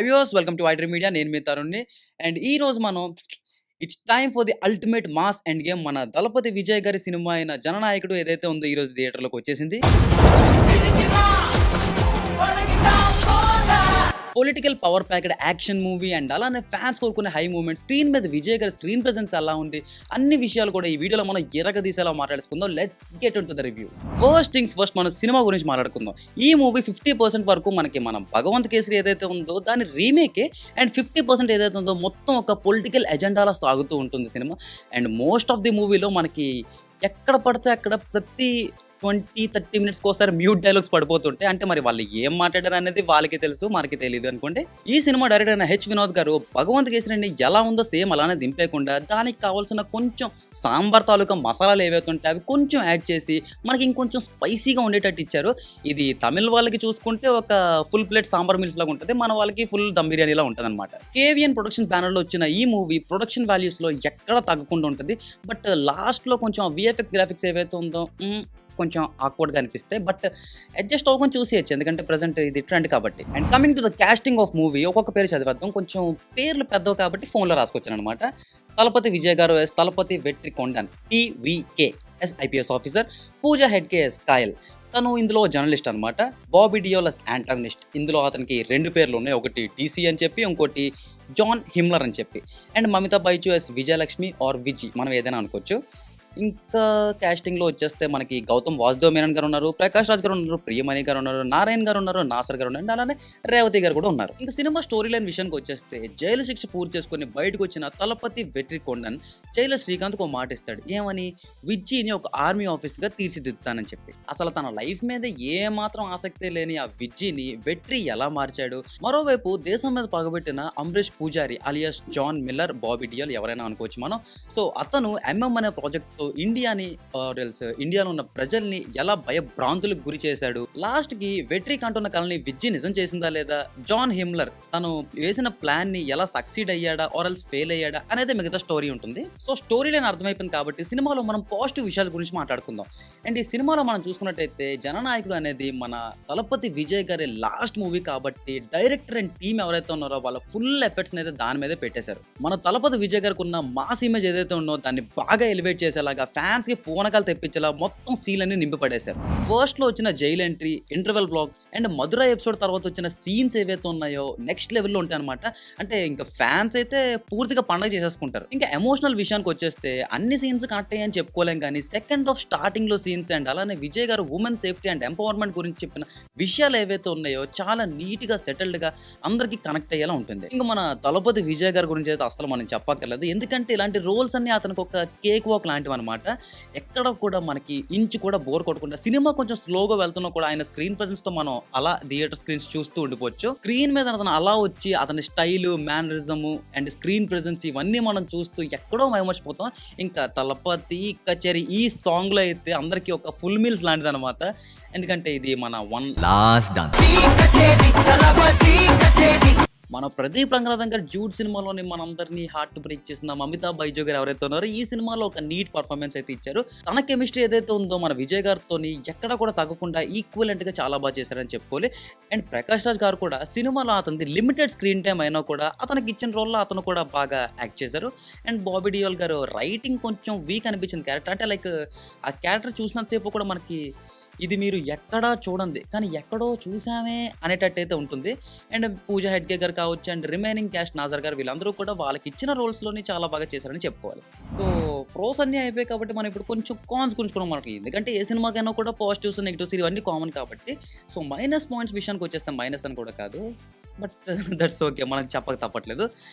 Viewers welcome to iDream media. నేను మీ తరుణ్‌ని. And ఈరోజు మనం it's time for the ultimate mass end game మన 'దళపతి విజయ్' గారి సినిమా అయిన 'జననాయకుడు' ఏదైతే ఉందో ఈరోజు థియేటర్‌లోకి వచ్చేసింది. Political power packed action movie and అలానే ఫ్యాన్స్ కోరుకునే హై మూమెంట్ స్క్రీన్ మీద విజయ్ గారి స్క్రీన్ ప్రెజెన్స్ ఎలా ఉంది, అన్ని విషయాలు కూడా ఈ వీడియోలో మనం ఎరగదీసేలా మాట్లాడుకుందాం. Let's get into the review. First things first, మనం సినిమా గురించి మాట్లాడుకుందాం. ఈ మూవీ 50% వరకు మనకి మనం 'భగవంత్ కేసరి' ఏదైతే ఉందో దాని రీమేకే, అండ్ 50% ఏదైతే ఉందో మొత్తం ఒక పొలిటికల్ ఎజెండాలా సాగుతూ ఉంటుంది cinema. And most of the మూవీలో మనకి ఎక్కడ పడితే అక్కడ ప్రతి 20-30 మినిట్స్‌కి ఒకసారి మ్యూట్ డైలాగ్స్ పడిపోతుంటాయి. అంటే మరి వాళ్ళు ఏం మాట్లాడారు అనేది వాళ్ళకి తెలుసు, మనకి తెలీదు అనుకోండి. ఈ సినిమా డైరెక్టర్ అయిన హెచ్ వినోద్ గారు 'భగవంత్ కేసరి'ని ఎలా ఉందో సేమ్ అలానే దింపేయకుండా దానికి కావాల్సిన కొంచెం సాంబార్ తాలూకా మసాలాలు ఏవైతే ఉంటాయో అవి కొంచెం యాడ్ చేసి మనకి ఇంకొంచెం స్పైసీగా ఉండేటట్టు ఇచ్చారు. ఇది తమిళ్ వాళ్ళకి చూసుకుంటే ఒక ఫుల్ ప్లేట్ సాంబార్ మీల్స్ లాగా ఉంటుంది. మన వాళ్ళకి ఫుల్ దమ్ బిర్యానీలా ఉంటదన్నమాట. కేవీఎన్ ప్రొడక్షన్ బ్యానర్‌లో వచ్చిన ఈ మూవీ ప్రొడక్షన్ వాల్యూస్‌లో ఎక్కడ తగ్గకుండా ఉంటుంది. బట్ లాస్ట్‌లో కొంచెం వీఎఫ్ఎక్స్ గ్రాఫిక్స్ ఏవైతే ఉందో కొంచెం ఆక్వర్డ్‌గా అనిపిస్తాయి. బట్ అడ్జస్ట్ అవ్వకుండా చూసేయచ్చు. ఎందుకంటే ప్రెజెంట్ ఇది ట్రెండ్ కాబట్టి. And coming to the casting of movie, ఒక్కొక్క పేరు చదివేద్దాం. కొంచెం పేర్లు పెద్దవి కాబట్టి ఫోన్‌లో రాసుకొచ్చాననమాట. 'దళపతి విజయ్' గారు as 'Thalapathy Vetrikondan', TVK as IPS officer, Pooja Hegde as Kayal, తను ఇందులో జర్నలిస్ట్ అనమాట. Bobby Deol as antagonist. ఇందులో అతనికి 2 పేర్లు ఉన్నాయి. ఒకటి టీసీ అని చెప్పి, ఇంకోటి జాన్ హిమ్లర్ అని చెప్పి. And Mamitha Baiju S Vijayalakshmi R Viji, మనం ఏదైనా అనుకోవచ్చు. ఇంకా కాస్టింగ్‌లో వచ్చేస్తే మనకి గౌతమ్ వాసుదేవ్ మేనన్ గారు ఉన్నారు, ప్రకాష్ రాజ్ గారు ఉన్నారు, ప్రియమణి గారు ఉన్నారు, నారాయణ్ గారు ఉన్నారు, నాసర్ గారు ఉన్నారు, అండ్ అలానే రేవతి గారు కూడా ఉన్నారు. ఇంకా సినిమా స్టోరీ లైన్ విషయానికి వచ్చేస్తే, జైలు శిక్ష పూర్తి చేసుకొని బయటకు వచ్చిన 'దళపతి వెట్రికొండన్' జైలర్ శ్రీకాంత్‌కి ఒక మాట ఇస్తాడు. ఏమని? విజ్జీని ఒక ఆర్మీ ఆఫీసర్‌గా తీర్చిదిద్దుతానని చెప్పి. అసలు తన లైఫ్ మీద ఏ మాత్రం ఆసక్తి లేని ఆ విజ్జీని వెట్రి ఎలా మార్చాడు? మరోవైపు దేశం మీద పగబెట్టిన Amrish Pujari alias John Miller, Bobby Deol ఎవరైనా అనుకోవచ్చు మనం. సో అతను ఎంఎం అనే ప్రాజెక్ట్‌తో ఇండియాలో ఉన్న ప్రజల్ని ఎలా భయభ్రాంతులకు గురి చేశాడు? లాస్ట్ కి వెట్రి కంటున్న కళని విజ్జి నిజం చేసిందా లేదా? జాన్ హిమ్లర్ తను వేసిన ప్లాన్ ని ఎలా సక్సీడ్ అయ్యాడా ఆర్ ఎల్స్ ఫెయిల్ అయ్యాడా అనేది మిగతా స్టోరీ ఉంటుంది. సో స్టోరీ లైన్ అర్థమైపోయింది కాబట్టి సినిమాలో మనం పాజిటివ్ విషయాల గురించి మాట్లాడుకుందాం. అండ్ ఈ సినిమాలో మనం చూసుకున్నట్టయితే 'జననాయకుడు' అనేది మన 'దళపతి విజయ్' గారి లాస్ట్ మూవీ కాబట్టి డైరెక్టర్ అండ్ టీమ్ ఎవరైతే ఉన్నారో వాళ్ళ ఫుల్ ఎఫర్ట్స్ అయితే దాని మీదే పెట్టేశారు. మన 'దళపతి విజయ్' గారికి ఉన్న మాస్ ఇమేజ్ ఏదైతే ఉందో దాన్ని బాగా ఎలివేట్ చేసేలాగా, ఫ్యాన్స్ కి పూనకాలు తెప్పించేలా మొత్తం సీన్ అన్ని నింపి పడేశారు. ఫస్ట్ లో వచ్చిన jail entry, interval block and Madhura episode తర్వాత వచ్చిన సీన్స్ ఏవైతే ఉన్నాయో నెక్స్ట్ లెవెల్లో ఉంటాయి అనమాట. అంటే ఇంకా ఫ్యాన్స్ అయితే పూర్తిగా పండగ చేసేసుకుంటారు. ఇంకా ఎమోషనల్ విషయానికి వచ్చేస్తే అన్ని సీన్స్ కనెక్ట్ అయ్యాయని చెప్పుకోలేం, కానీ సెకండ్ హాఫ్ స్టార్టింగ్ లో సీన్స్ అండ్ అలానే విజయ్ గారు ఉమెన్ సేఫ్టీ అండ్ ఎంపవర్మెంట్ గురించి చెప్పిన విషయాలు ఏవైతే ఉన్నాయో చాలా నీట్ గా సెటిల్డ్ గా అందరికి కనెక్ట్ అయ్యేలా ఉంటుంది. ఇంకా మన 'దళపతి విజయ్' గారి గురించి అయితే అసలు మనం చెప్పక్కర్లేదు. ఎందుకంటే ఇలాంటి రోల్స్ అన్ని అతనికి ఒక కేక్ వాక్ లాంటివి అనమాట. ఎక్కడ కూడా మనకి ఇంచు కూడా బోర్ కొట్టకుండా, సినిమా కొంచెం స్లోగా వెళ్తున్నా కూడా ఆయన స్క్రీన్ ప్రెజెన్స్ తో మనం అలా థియేటర్ స్క్రీన్స్ చూస్తూ ఉండిపోవచ్చు. స్క్రీన్ మీద అతను అలా వచ్చి అతని style, mannerism and screen presence ఇవన్నీ మనం చూస్తూ ఎక్కడో మైమర్చిపోతాం. ఇంకా 'దళపతి కచేరి' ఈ సాంగ్ లో అయితే అందరికి ఒక ఫుల్ మీల్స్ లాంటిది అనమాట. ఎందుకంటే ఇది మన లాస్ట్ డాన్స్. మన ప్రదీప్ రంగనాథన్ గారు 'డ్యూడ్' సినిమాలోని మనందరినీ హార్ట్ బ్రేక్ చేసిన మమితా బైజు గారు ఎవరైతే ఉన్నారో ఈ సినిమాలో ఒక నీట్ పర్ఫార్మెన్స్ అయితే ఇచ్చారు. తన కెమిస్ట్రీ ఏదైతే ఉందో మన విజయ్ గారితో ఎక్కడ కూడా తగ్గకుండా ఈక్వలెంట్ గా చాలా బాగా చేశారని చెప్పుకోవాలి. అండ్ ప్రకాష్ రాజ్ గారు కూడా సినిమాలో అతనిది లిమిటెడ్ స్క్రీన్ టైం అయినా కూడా అతనికి ఇచ్చిన రోల్లో అతను కూడా బాగా యాక్ట్ చేశారు. అండ్ బాబీ డియోల్ గారు రైటింగ్ కొంచెం వీక్ అనిపించింది క్యారెక్టర్. అంటే లైక్ ఆ క్యారెక్టర్ చూసినంతసేపు కూడా మనకి ఇది మీరు ఎక్కడా చూడండి కానీ ఎక్కడో చూసామే అనేటట్టు అయితే ఉంటుంది. అండ్ పూజా హెగ్డే గారు కావచ్చు అండ్ రిమైనింగ్ క్యాస్ట్ నాజర్ గారు వీళ్ళందరూ కూడా వాళ్ళకి ఇచ్చిన రోల్స్లోని చాలా బాగా చేశారని చెప్పుకోవాలి. సో ప్రోస్ అన్నీ అయిపోయాయి కాబట్టి మనం ఇప్పుడు కొంచెం కాన్స్ గురించుకున్నాం మనకి. ఎందుకంటే ఏ సినిమాకైనా కూడా పాజిటివ్స్ నెగిటివ్స్ ఇవన్నీ కామన్ కాబట్టి. సో మైనస్ పాయింట్స్ విషయానికి వచ్చేస్తే మైనస్ అని కూడా కాదు, బట్ దట్స్ ఓకే, మనకి చెప్పక తప్పట్లేదు.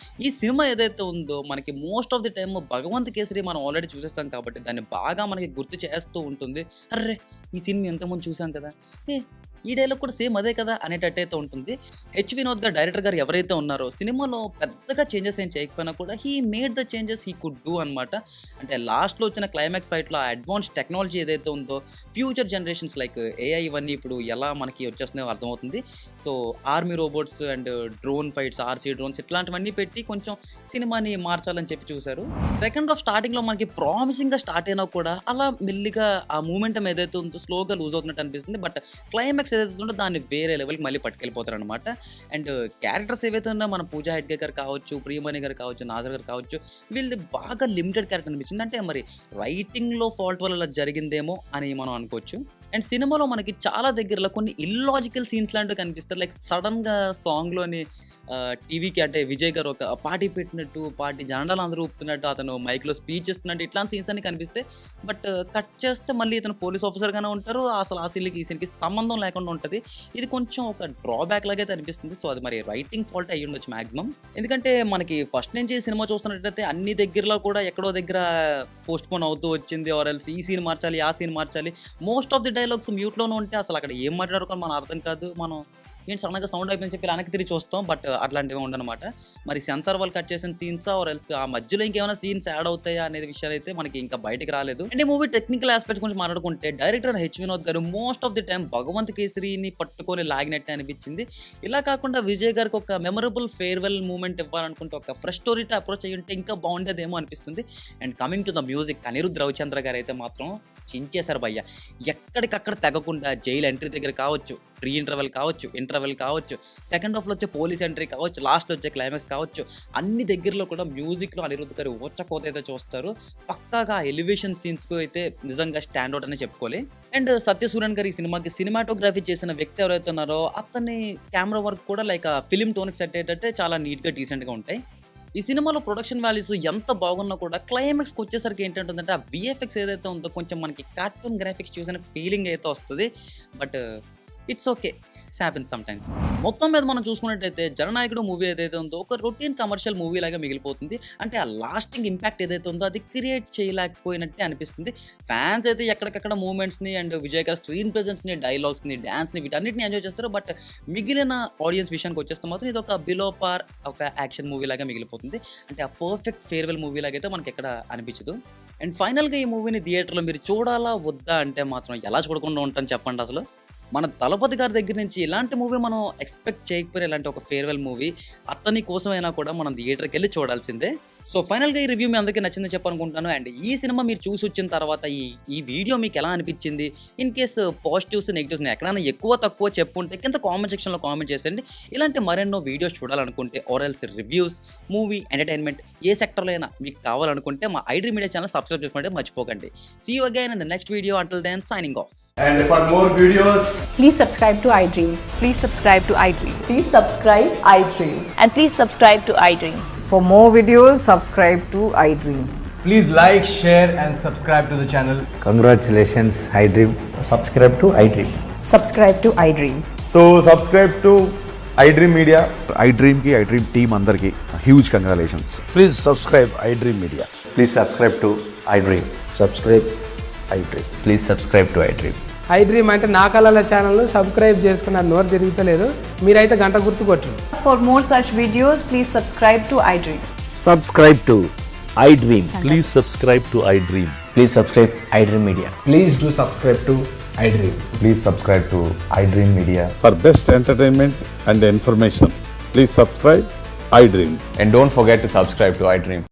ఈ సినిమా ఏదైతే ఉందో మనకి most of the time 'Bhagavanth Kesari' మనం ఆల్రెడీ చూసేస్తాం కాబట్టి దాన్ని బాగా మనకి గుర్తు చేస్తూ ఉంటుంది. అర్రే ఈ సినిమా ఎంతమంది చూసాం కదా, ఈ డైలాగ్ కూడా సేమ్ అదే కదా అనేటట్టు అయితే ఉంటుంది. హెచ్ వినోద్ గారు డైరెక్టర్ గారు ఎవరైతే ఉన్నారో సినిమాలో పెద్దగా చేంజెస్ ఏం చేయకపోయినా కూడా he made the changes he could do అనమాట. అంటే లాస్ట్లో వచ్చిన క్లైమాక్స్ ఫైట్లో ఆ అడ్వాన్స్ టెక్నాలజీ ఏదైతే ఉందో ఫ్యూచర్ జనరేషన్స్ లైక్ ఏఐ ఇవన్నీ ఇప్పుడు ఎలా మనకి వచ్చేస్తున్నాయో అర్థమవుతుంది. So army robots and drone fights, RC drones ఇట్లాంటివన్నీ పెట్టి కొంచెం సినిమాని మార్చాలని చెప్పి చూశారు. సెకండ్ హాఫ్ స్టార్టింగ్లో మనకి ప్రామిసింగ్గా స్టార్ట్ అయినా కూడా అలా మెల్లిగా ఆ మూమెంటం ఏదైతే ఉందో స్లోగా లూజ్ అవుతున్నట్టు అనిపిస్తుంది. బట్ క్లైమాక్స్ ఏదైతే ఉందో దాన్ని వేరే లెవెల్కి మళ్ళీ పట్టుకెళ్ళిపోతారు అనమాట. అండ్ క్యారెక్టర్స్ ఏవైతే ఉన్నాయో మన పూజా హెగ్డే గారు కావచ్చు, ప్రియమణి గారు కావచ్చు, నాజర్ గారు కావచ్చు, వీళ్ళది బాగా లిమిటెడ్ క్యారెక్టర్ అనిపించింది. అంటే మరి రైటింగ్లో ఫాల్ట్ వల్ల ఇలా జరిగిందేమో అని మనం అనుకోవచ్చు. అండ్ సినిమాలో మనకి చాలా దగ్గరలో కొన్ని ఇల్లాజికల్ సీన్స్ లాంటివి కనిపిస్తారు. లైక్ సడన్గా సాంగ్లోని టీవీకి అంటే విజయ్ గారు ఒక పార్టీ పెట్టినట్టు, పార్టీ జెండాలు అందరూ ఊపుతున్నట్టు, అతను మైక్లో స్పీచ్ ఇస్తున్నట్టు ఇట్లాంటి సీన్స్ అన్ని కనిపిస్తాయి. బట్ కట్ చేస్తే మళ్ళీ ఇతను పోలీస్ ఆఫీసర్గానే ఉంటారు. అసలు ఆ సీన్కి ఈ సీన్కి సంబంధం లేకుండా ఉంటుంది. ఇది కొంచెం ఒక డ్రాబ్యాక్ లాగే అనిపిస్తుంది. సో అది మరి రైటింగ్ ఫాల్ట్ అయ్యి ఉండొచ్చు మ్యాక్సిమం. ఎందుకంటే మనకి ఫస్ట్ నుంచి సినిమా చూస్తున్నట్టయితే అన్ని దగ్గరలో కూడా ఎక్కడో దగ్గర పోస్ట్ పోన్ అవుతూ వచ్చింది. ఆర్ ఎల్స్ ఈ సీన్ మార్చాలి, ఆ సీన్ మార్చాలి. మోస్ట్ ఆఫ్ ది డైలాగ్స్ మ్యూట్లోనే ఉంటే అసలు అక్కడ ఏం మాట్లాడారో కానీ మనం అర్థం కాదు. మనం ఏంటి సడన్గా సౌండ్ అయిపోయింది చెప్పి వెనక్కి తిరిగి చూస్తాం. బట్ అట్లాంటివి ఉండనమాట. మరి సెన్సార్ వాళ్ళు కట్ చేసిన సీన్సా ఆర్ ఎల్స్ ఆ మధ్యలో ఇంకేమైనా సీన్స్ యాడ్ అవుతాయా అనేది విషయాలు అయితే మనకి ఇంకా బయటకు రాలేదు. అండ్ ఈ మూవీ టెక్నికల్ ఆస్పెక్ట్స్ గురించి మాట్లాడుకుంటే director H Vinod garu most of the time Bhagavanth కేసరిని పట్టుకొని లాగినట్టే అనిపించింది. ఇలా కాకుండా విజయ్ గారికి ఒక మెమరబుల్ ఫేర్వెల్ మూమెంట్ ఇవ్వాలనుకుంటే ఒక ఫ్రెష్ స్టోరీతో అప్రోచ్ అయ్యి ఉంటే ఇంకా బాగుండేదేమో అనిపిస్తుంది. And coming to the music, Anirudh Ravichandra గారు అయితే మాత్రం చించేశారు భయ్య. ఎక్కడికక్కడ తెగకుండా జైలు ఎంట్రీ దగ్గర కావచ్చు, ప్రీ ఇంటర్వెల్ కావచ్చు, సెకండ్ హాఫ్లో వచ్చే పోలీస్ ఎంట్రీ కావచ్చు, లాస్ట్లో వచ్చే క్లైమాక్స్ కావచ్చు, అన్ని దగ్గరలో కూడా మ్యూజిక్లో అనిరుద్ గారు ఊచకోత అయితే చూస్తారు. పక్కాగా ఎలివేషన్ సీన్స్కు అయితే నిజంగా స్టాండ్ అవుట్ అనే చెప్పుకోవాలి. అండ్ సత్యసూరన్ గారు ఈ సినిమాకి సినిమాటోగ్రఫీ చేసిన వ్యక్తి ఎవరైతే ఉన్నారో అతని కెమెరా వర్క్ కూడా లైక్ ఫిలిం టోన్కి సెట్ అయ్యేటట్టే చాలా నీట్గా డీసెంట్గా ఉంటాయి. ఈ సినిమాలో ప్రొడక్షన్ వాల్యూస్ ఎంత బాగున్నా కూడా క్లైమాక్స్కి వచ్చేసరికి ఏంటంటుందంటే ఆ విఎఫ్ఎక్స్ ఏదైతే ఉందో కొంచెం మనకి కార్టూన్ గ్రాఫిక్స్ చూసిన ఫీలింగ్ అయితే వస్తుంది. But it's okay, happens some times. మొత్తం మీద మనం చూసుకున్నట్టయితే జననాయకుడు మూవీ ఏదైతే ఉందో ఒక రొటీన్ కమర్షియల్ మూవీ లాగా మిగిలిపోతుంది. అంటే ఆ లాస్టింగ్ ఇంపాక్ట్ ఏదైతే ఉందో అది క్రియేట్ చేయలేకపోయినట్టే అనిపిస్తుంది. ఫ్యాన్స్ అయితే ఎక్కడికక్కడ మూమెంట్స్ని అండ్ విజయ్ గారి స్క్రీన్ ప్రెజెన్స్ని, డైలాగ్స్ని, డ్యాన్స్ని వీటన్నిటిని ఎంజాయ్ చేస్తారు. బట్ మిగిలిన ఆడియన్స్ విషయానికి వచ్చేస్తే మాత్రం ఇది ఒక బిలో పార్ ఒక యాక్షన్ మూవీ లాగా మిగిలిపోతుంది. అంటే ఆ పర్ఫెక్ట్ ఫేర్వెల్ మూవీ లాగా అయితే మనకి ఎక్కడ అనిపించదు. అండ్ ఫైనల్గా ఈ మూవీని థియేటర్లో మీరు చూడాలా వద్దా అంటే మాత్రం ఎలా చూడకుండా ఉంటాను చెప్పండి. అసలు మన దళపతి గారి దగ్గర నుంచి ఇలాంటి మూవీ మనం ఎక్స్పెక్ట్ చేయకపోయినా ఇలాంటి ఒక ఫేర్వెల్ మూవీ అతని కోసమైనా కూడా మనం థియేటర్కి వెళ్ళి చూడాల్సిందే. సో ఫైనల్గా ఈ రివ్యూ మీ అందరికీ నచ్చిందని చెప్పనుకుంటాను. అండ్ ఈ సినిమా మీరు చూసి వచ్చిన తర్వాత ఈ వీడియో మీకు ఎలా అనిపించింది, ఇన్ కేస్ పాజిటివ్స్ నెగిటివ్స్ని ఎక్కడైనా ఎక్కువ తక్కువ చెప్పుంటే కింద కామెంట్ సెక్షన్లో కామెంట్ చేసేయండి. ఇలాంటి మరెన్నో వీడియోస్ చూడాలనుకుంటే ఆర్ఎల్స్ రివ్యూస్, మూవీ, ఎంటర్టైన్మెంట్ ఏ సెక్టర్లో అయినా మీకు కావాలనుకుంటే మా iDream మీడియా ఛానల్ సబ్స్క్రైబ్ చేసుకుంటే మర్చిపోకండి. See you again in the next video. Until then, signing off. And for more videos, Please subscribe to iDream. Please subscribe to iDream. Please subscribe iDream. And please subscribe to iDream. For more videos, subscribe to iDream. please like, share and subscribe to the channel. Congratulations, iDream. subscribe to iDream. Subscribe to iDream. So subscribe to iDream Media. iDream की iDream team अंदर की huge congratulations. Please subscribe iDream Media. Please subscribe to iDream. Subscribe iDream. Please subscribe to iDream. iDream అంటే నా కళల channel subscribe చేసుకున్న నోరు తిరుగుతలేదు, మీరైతే గంట గుర్తు కొట్టండి. For more such videos, please subscribe to iDream. Subscribe to iDream. Please subscribe to iDream. Please subscribe iDream Media. Please do subscribe to iDream. Please subscribe to iDream Media. For best entertainment and information, please subscribe iDream. And don't forget to subscribe to iDream.